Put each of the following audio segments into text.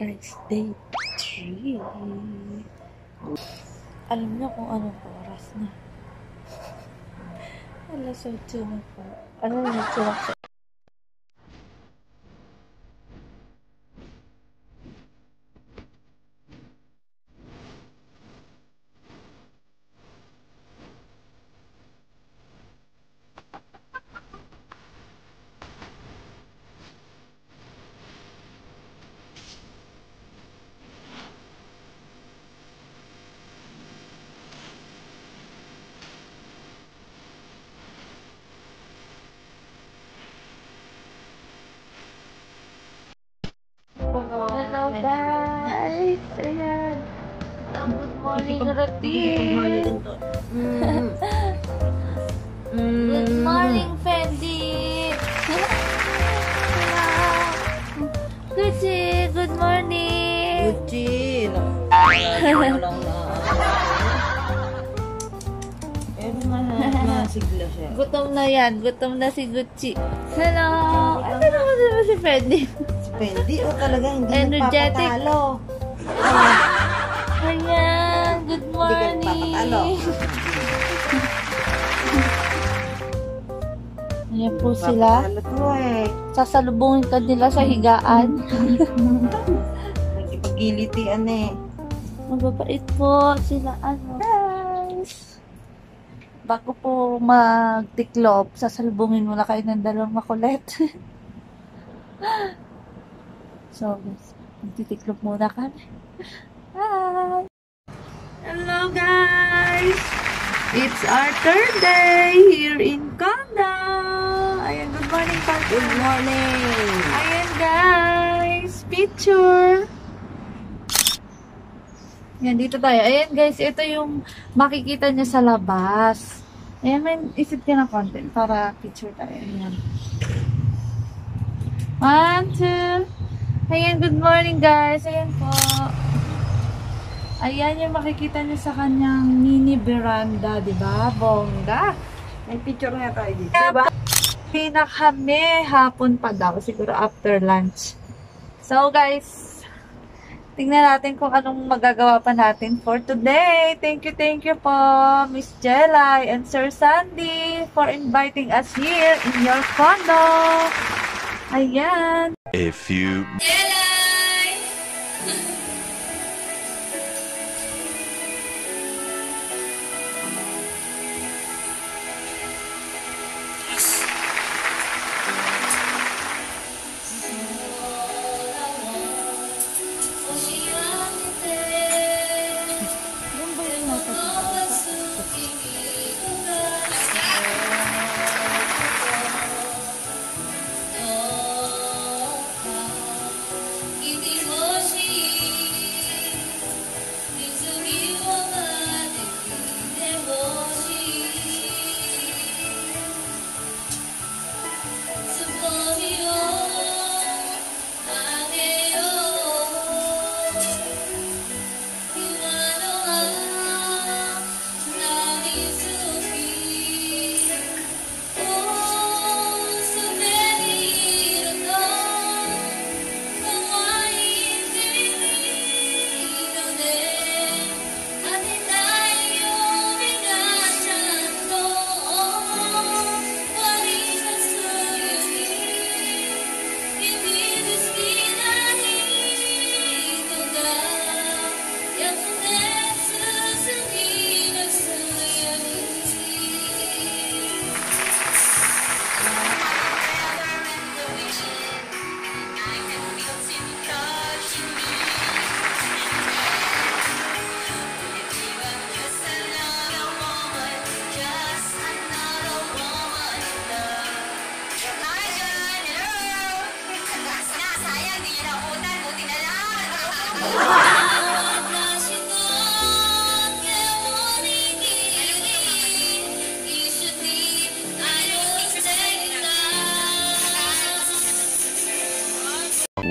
guys, day 3. Alam niyo kung anong oras na. Alas 8 na po. Ano na nagsulak? Hello guys! Ayan! Good morning, routine! Good morning, Fendi! Gucci! Good morning! Gucci! Nasigla siya. Gutom na yan. Gutom na si Gucci. Hello! Ano naman naman si Fendi? Fendi o talaga hindi Energetic. nagpapatalo. Ayan! Good morning! Hindi ka nagpapatalo. Ayan po sila. Nagpapatalo to eh. Sasalubungin ka nila sa higaan. Nagipagilitian eh. Mababait po sila. Ano? Guys! Bago po magtiklop, sasalubungin muna kayo ng dalawang makulit. So, magtitiklop muna kami. Hi! Hello guys! It's our third day here in Kanda. Ayan, good morning, Papa. Good morning! Ayan guys, picture. Yan, dito tayo. Ayan guys, ito yung makikita niya sa labas. Ayan, may isip ka ng content para picture tayo. Ayan. 1, 2. Ayan, good morning guys. Ayan po. Ayan yung makikita niyo sa kanyang mini veranda, di ba? Bongga. May picture nga tayo dito. Diba? Na kami, hapon pa daw, siguro after lunch. So guys, tingnan natin kung anong magagawa pa natin for today. Thank you po, Miss Jelay and Sir Sandy for inviting us here in your condo. Ayan. A few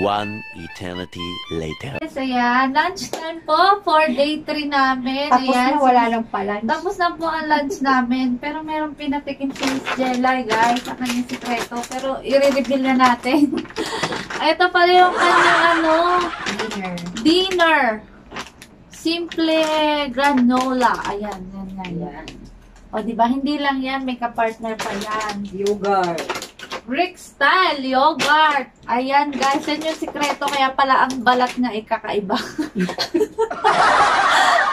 One eternity later. Yes, ayan. Lunchtime po for day 3 namin. Tapos ayan. na, wala lang pala. Tapos na po ang lunch namin. Pero meron pinatikim si Miss Jelay, guys. Sa kanyang sikreto. Pero i-reveal na natin. Ito pala yung kanyang dinner. Simple granola. Ayan, yan. O, diba? Hindi lang yan. May kapartner pa yan. Yogurt. Greek style yogurt. Ayan, guys. Yan yung sikreto. Kaya pala ang balat niya ay kakaiba.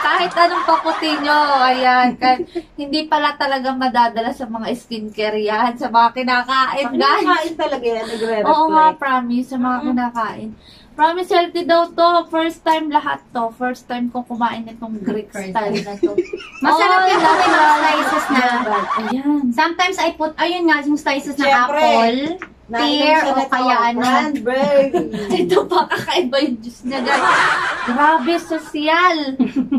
Kahit anong pakuti nyo. Ayan. Hindi pala talaga madadala sa mga skincare yan. Sa mga kinakain, guys. Kinakain talaga yan. Oo nga, promise. Sa mga kinakain. Promise, healthy daw to. First time lahat to. First time ko kumain itong Greek style na to. Masarap yung may mga slices na. Ayan. Sometimes I put, ayun nga, yung slices na Siyempre, apple, pear, o kaya ano. Cranberry. Ito pa, kakaiba yung juice niya, guys. Grabe, sosyal.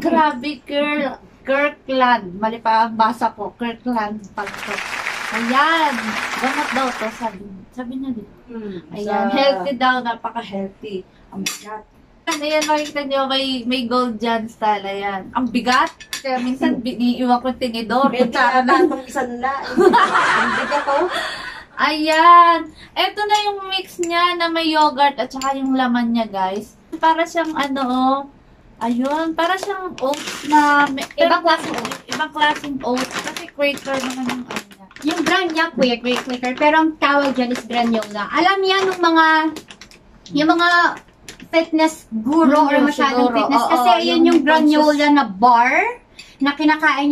Grabe, girl. Kirkland. Mali pa ang basa ko. Kirkland pag to. Ayan. Gamot daw to, sabi niya dito. Ayan, healthy daw, napaka-healthy. Ang bigat. Ayan, makikita nyo, may gold dyan style. Ayan. Ang bigat. Kaya minsan, biniiwan ko yung tinidor. Kutsara na itong isang na. Ang bigat ko. Ayan. Ito na yung mix niya na may yogurt at saka yung laman niya, guys. Para siyang ayun, para siyang oats na... Ibang klaseng oats. Ibang klaseng oats. Kasi Quaker naman yung niya. Yung brand niya, Quaker, pero ang tawag dyan is granola. Alam niya nung yung mga fitness guru or masyadong siguro. fitness, Oo, kasi yun yung granola na bar na kinakain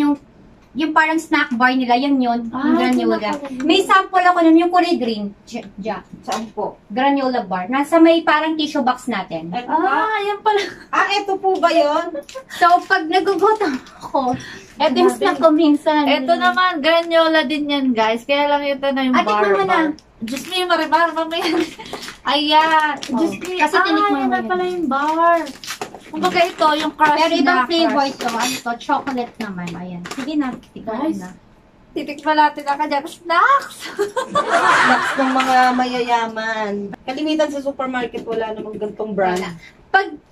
yung parang snack bar nila, yung granola. May sample ako nun, yung kulay green, Saan po? granola bar. Nasa may parang tissue box natin. Ito ba? Ayan pala. Ito po ba yun? So, pag nagugutom ako, eto yung snack ko minsan. Ito naman, granola din yan, guys. Kaya lang ito na yung bar. Tikman mo na. Diyos me, maribar, mamaya. Ayan. Diyos me. Kasi tinikman yan mo na yan. pala yung bar. Kumbaga ito, yung crush Pero ibang na flavor crush. ito. Ano to? Chocolate naman. Ayan. Sige na. Tikman Guys, na. titikman natin ang kanyang snacks. Snacks ng mga mayayaman. Kalimitan sa supermarket, wala namang gantong brand. Wala.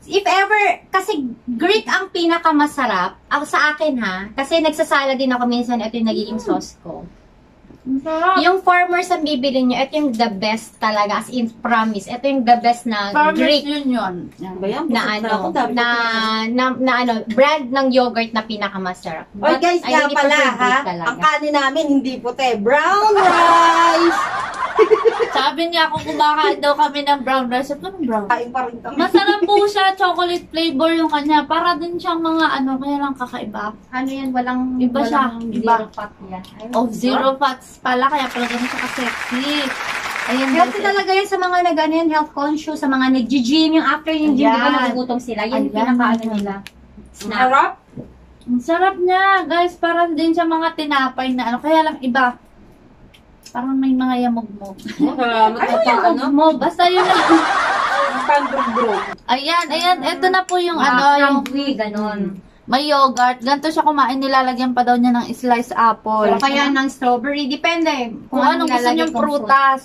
If ever, kasi Greek ang pinakamasarap, sa akin ha, kasi nagsasala din ako minsan, ito yung nagiging sauce ko. Sarap. Yung farmers ang bibili nyo, ito yung the best talaga, as in promise. Ito yung the best na Farmers Greek Union. Ba yan? na Busog ano, na ano, brand ng yogurt na pinakamasarap. Oy But guys, I nga really pala prefer ha, Greek talaga. ang kanin namin hindi puti, brown rice! Sabi niya, kung kumakain daw kami ng brown rice, ito ng brown. Kain pa rin kami. Masarap po siya, chocolate flavor yung kanya. Para din siyang mga kaya lang kakaiba. Ano yan, walang Iba siya, walang iba. zero fat yan. Ayun. Oh, zero fats pala, kaya pala ganun siya ka-sexy. Ayan, Healthy guys. talaga yan sa mga health conscious, sa mga nag-gym, yung after yung gym, di ba Ayan. nagugutom sila? Yan yung Ayan. pinaka-ano nila. Snack. Harap? Ang sarap niya, guys. Parang din siya mga tinapay na kaya lang iba. Parang may mga yamog-mog. Ano yung mo? Basta yun lang. Pandrog-drog. Ayan. Ito na po yung yung ganon. may yogurt. Ganito siya kumain. Nilalagyan pa daw niya ng sliced apple. O kaya ng strawberry, depende. Kung anong gusto nilalagay niyong kong prutas.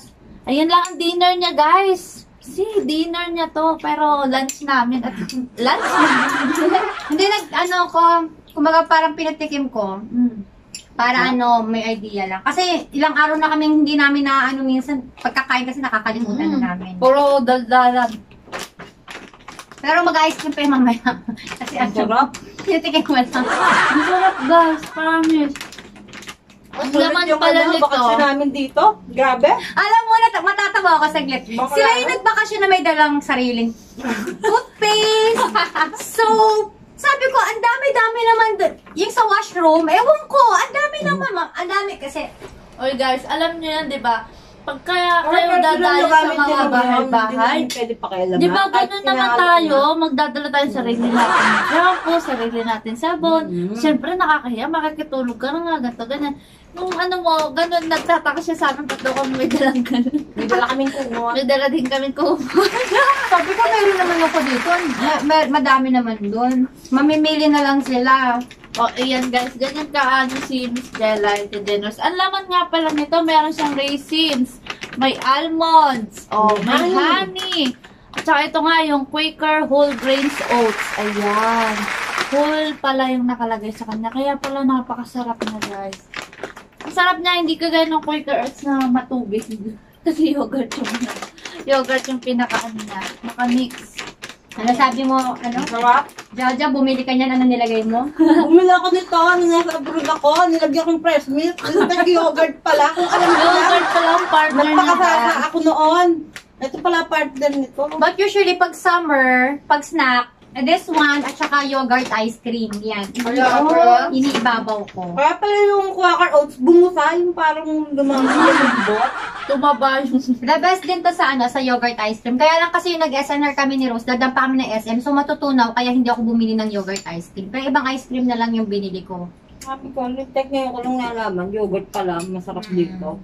Ayan lang ang dinner niya, guys. Dinner niya to. Pero lunch namin. At lunch fruit. Hindi, kumbaga parang pinatikim ko. Para may idea lang. Kasi ilang araw na kami hindi namin na minsan pagkakain kasi nakakalimutan na namin. Puro daldalan. Pero mag-ice cream pa yung mamaya. Kasi Ang sarap. pinatikim ko lang. Ang sarap, guys. Promise. Ang laman Yung pala nito. bakasyon namin dito. Grabe. Alam mo na, matatawa ako saglit. Bakla. Sila yung nagbakasyon na may dalang sariling toothpaste, soap. Sabi ko, ang dami-dami naman doon. Yung sa washroom, ewan ko, ang dami naman. Ang dami kasi. Oy guys, alam niyo yan, di ba? Pagka kayo dadayo sa mga bahay-bahay, Pwede pa kayo di ba ganun naman tayo, magdadala tayo sa sarili natin ng shampoo, sarili natin sabon. Siyempre nakakahiya, makikitulog ka na nga, ganito, ganyan. Nung ganun, nagtataka siya sa akin, ba't daw kami may dalang ganun. May dala kaming kumot. May dala din kami Sabi ko, meron naman ako dito. Madami naman doon. Mamimili na lang sila. O, ayan guys, ganyan ka si Miss Jella and Generous. Ang laman nga pala nito, meron siyang raisins, may almonds, may honey, At saka ito nga, yung Quaker Whole Grains Oats. Ayan. Whole pala yung nakalagay sa kanya. Kaya pala napakasarap na, guys. Ang sarap niya, hindi kagaya ng Quaker Oats na matubig. Kasi yogurt yung pinaka-ano niya. Naka-mix. Ano sabi mo, ano? Sarap. Jaja, bumili ka niyan, ano nilagay mo? Bumili ako nito, nasa abroad ako, nilagyan kong fresh milk, yogurt pala, kung alam mo lang. Yogurt pala ang partner niya. Nagpakasasa ako noon. Ito pala partner nito. But usually, pag summer, pag snack, this one, at saka yogurt ice cream. Yan. Iniibabaw ko. Kaya pala yung Quaker Oats, bumusa, yung parang lumamang yung bot. Tumaba yung... The best din to sa ano, sa yogurt ice cream. Kaya lang kasi yung nag-SNR kami ni Rose, dadam pa kami ng SM, so matutunaw, kaya hindi ako bumili ng yogurt ice cream. Kaya ibang ice cream na lang yung binili ko. Sabi ko, nag-tech ngayon ko lang nalaman, yogurt pala, masarap dito.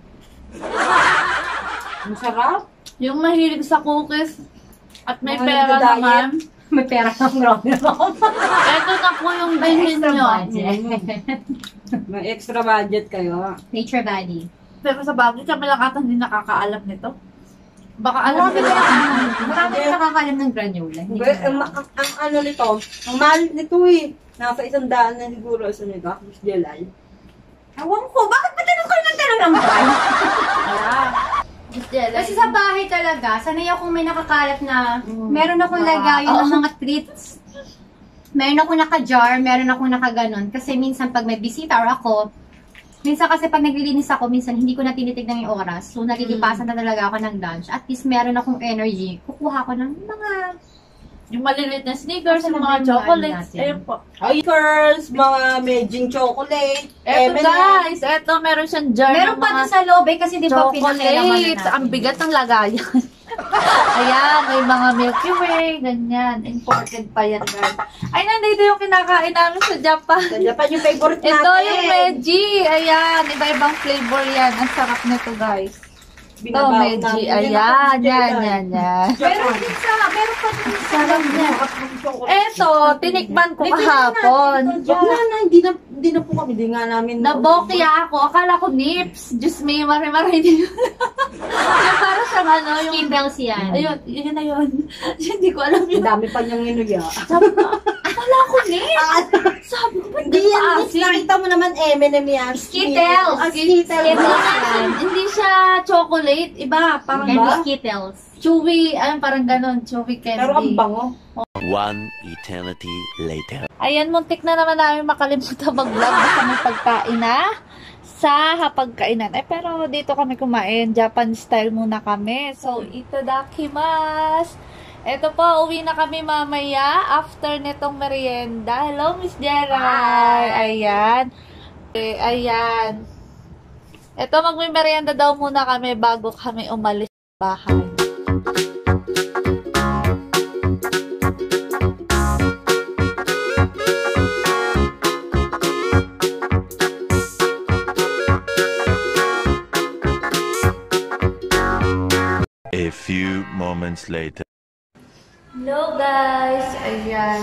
Masarap. Yung mahilig sa cookies at may Mga pera nagda-diet. naman. May pera ng grabe ako. Ito na po yung bilhin nyo. May extra budget kayo. Nature Valley. Pero sa bagay, kami lang ata hindi nakakaalam nito. Baka alam nila. Marami na nakakalam ng granola. Hindi Hindi, ko alam. ang ano nito, ang mahal nito eh. Nasa 100 na siguro sa nito, Miss Jelay. Ewan ko, bakit ba tanong kayo ng tanong ng price? Kasi sa bahay talaga, sanay akong may nakakalat na meron akong lagayan ng mga treats. Meron akong naka-jar, meron akong naka-ganon. Kasi minsan pag may bisita or ako, minsan kasi pag naglilinis ako, minsan hindi ko na tinitignan yung oras. So nalilipasan na talaga ako ng lunch. At least meron akong energy. Kukuha ko ng mga... Yung maliliit na sneakers, Kasi yung mga nandun chocolates. natin. Ayun po. Girls, mga medjing chocolate. Eto guys, eto meron siyang jar Meron ng pa mga doon sa loob eh, kasi di ba pinakailangan chocolates. Ang bigat ng lagayan. Ayan, may mga Milky Way, ganyan. Imported pa yan, guys. Ay, nandito yung kinakain namin sa Japan. Sa Japan yung favorite natin. Ito yung Meiji. Ayan, iba-ibang flavor yan. Ang sarap nito, guys. Ito, Binabaw Meiji. namin. Ayan, yan. Meron din sa, meron pa din sa Sarap niya. Eto, tinikman ko kahapon. Wala na, hindi na po kami. Hindi nga namin. Nabokya ako. Akala ko nips. Diyos me, mare-mare din. Yung para siyang ano, yung... Skittles yan. Ayun, yun na yun. Hindi ko alam Ang yun. dami pa niyang inuya. Sabi ko, akala ko nips. Sabi ko, ba't Hindi yan, Miss. asin? Nakita mo naman, M&M yan. Skittles. Skittles. Hindi siya chocolate. Iba, parang Candy ba? Skittles. Chewy, ayun, parang ganon. Chewy candy. Pero ang bango. One eternity later. Ayan, muntik na naman namin makalimutan mag-vlog basta may pagkain na sa hapagkainan. Eh, pero dito kami kumain. Japan style muna kami. So, itadakimasu. Eto po, uwi na kami mamaya after nitong merienda. Hello, Miss Jeray. Ayan. Ayan. Eto, magme-merienda daw muna kami bago kami umalis sa bahay. A few moments later. Hello guys! Ayan.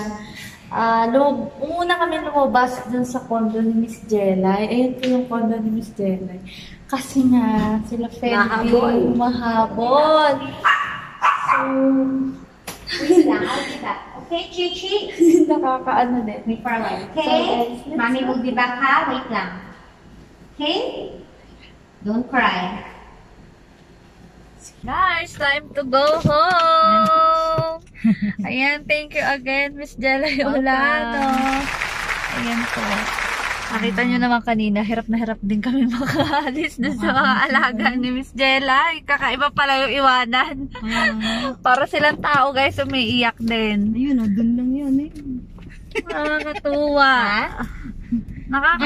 Una kami lumabas dun sa condo ni Miss Jelay. Ayun po yung condo ni Miss Jelay. Kasi nga, sila Fendi, mahabol. So, Okay, Chichi. nakakaano din. Wait for a while. Okay? Mommy will be back ha? Wait lang. Okay? Don't cry. Guys, time to go home! Ayan, thank you again, Miss Jelay Olano. Ayan po. Nakita nyo naman kanina, hirap na hirap din kami makaalis dun sa mga alaga ni Miss Jelay. Kakaiba pala yung iwanan. Para silang tao, guys, umiiyak din. Ayun, dun lang yun eh. Nakakatuwa.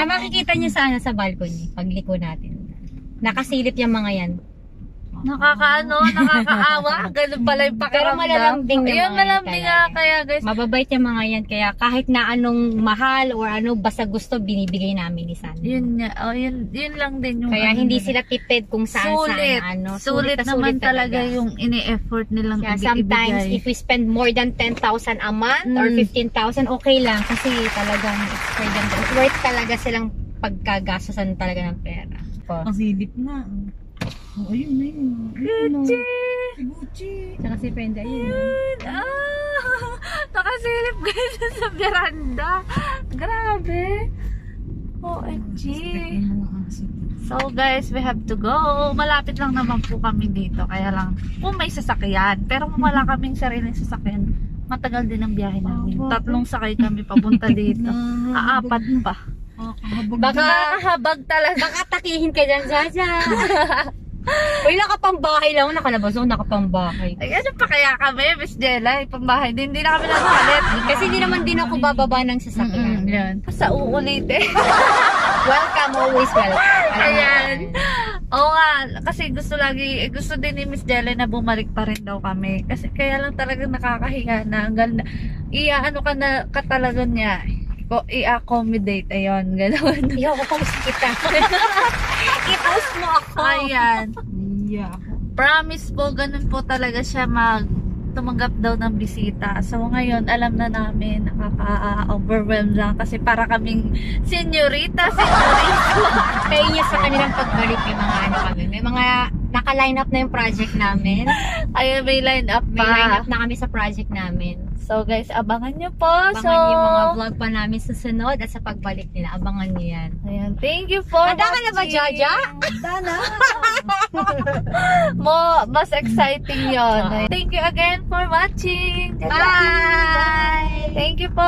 Makikita niyo sa sa balcony, pagliko natin. Nakasilip yung mga yan. Nakakaawa. Ganun pala yung pakiramdam. Pero malalambing na Ayun, mga malambing yan nga talaga. kaya, guys. Mababait yung mga yan, kaya kahit na anong mahal or ano, basta gusto, binibigay namin ni San. Yun nga. Oh, yun lang din yung Kaya ano hindi nila. sila tipid kung saan Sulit. ano. Sulit na naman talaga yung ini-effort nilang Kaya sometimes, if we spend more than 10,000 a month or 15,000, okay lang. Kasi talagang it's for them. It's worth talaga silang pagkagastosan talaga ng pera. Ang silip na. Oh, ayun na yun. Kuchi! Si Gucci. Tsaka si Brenda yun. Nakasilip guys sa veranda. Grabe. OMG. So guys, we have to go. Malapit lang naman po kami dito. Kaya lang, kung may sasakyan. Pero kung wala kaming sariling sasakyan, matagal din ang biyahe namin. 3 sakay kami papunta dito. Aapat pa. Baka habag talaga. Baka takihin ka dyan, Jaja. Uy, nakapambahay lang. Nakalabas ako, nakapambahay. Ay, ano pa kaya kami, Miss Jella? Pambahay din, hindi na kami nakalit. Kasi hindi naman din ako bababa ng sasakyan. Yan. Sa uulitin. Welcome, always welcome. Ayan. Oo nga, kasi gusto din ni Miss Jella na bumalik pa rin daw kami. Kasi kaya lang talagang nakakahiya na. Ano ka talaga niya. I-accommodate, ayun, gano'n. Ayoko, post kita. I-post mo ako. Ayan. Yeah. Promise po, ganun po talaga siya tumanggap daw ng bisita. So ngayon, alam na namin, nakaka-overwhelm lang kasi para kaming senyorita. Kaya niya sa kanilang pagbalik, may mga ano kami. May mga naka-line up na yung project namin. Ayun, may line up pa. May line up na kami sa project namin. So guys, abangan nyo po. Abangan yung mga vlog pa namin susunod at sa pagbalik nila. Abangan nyo yan. Ayan, thank you for Handa ka na ba, Jaja? Handa na. Mas exciting yon. Thank you again for watching. Bye! Thank you po.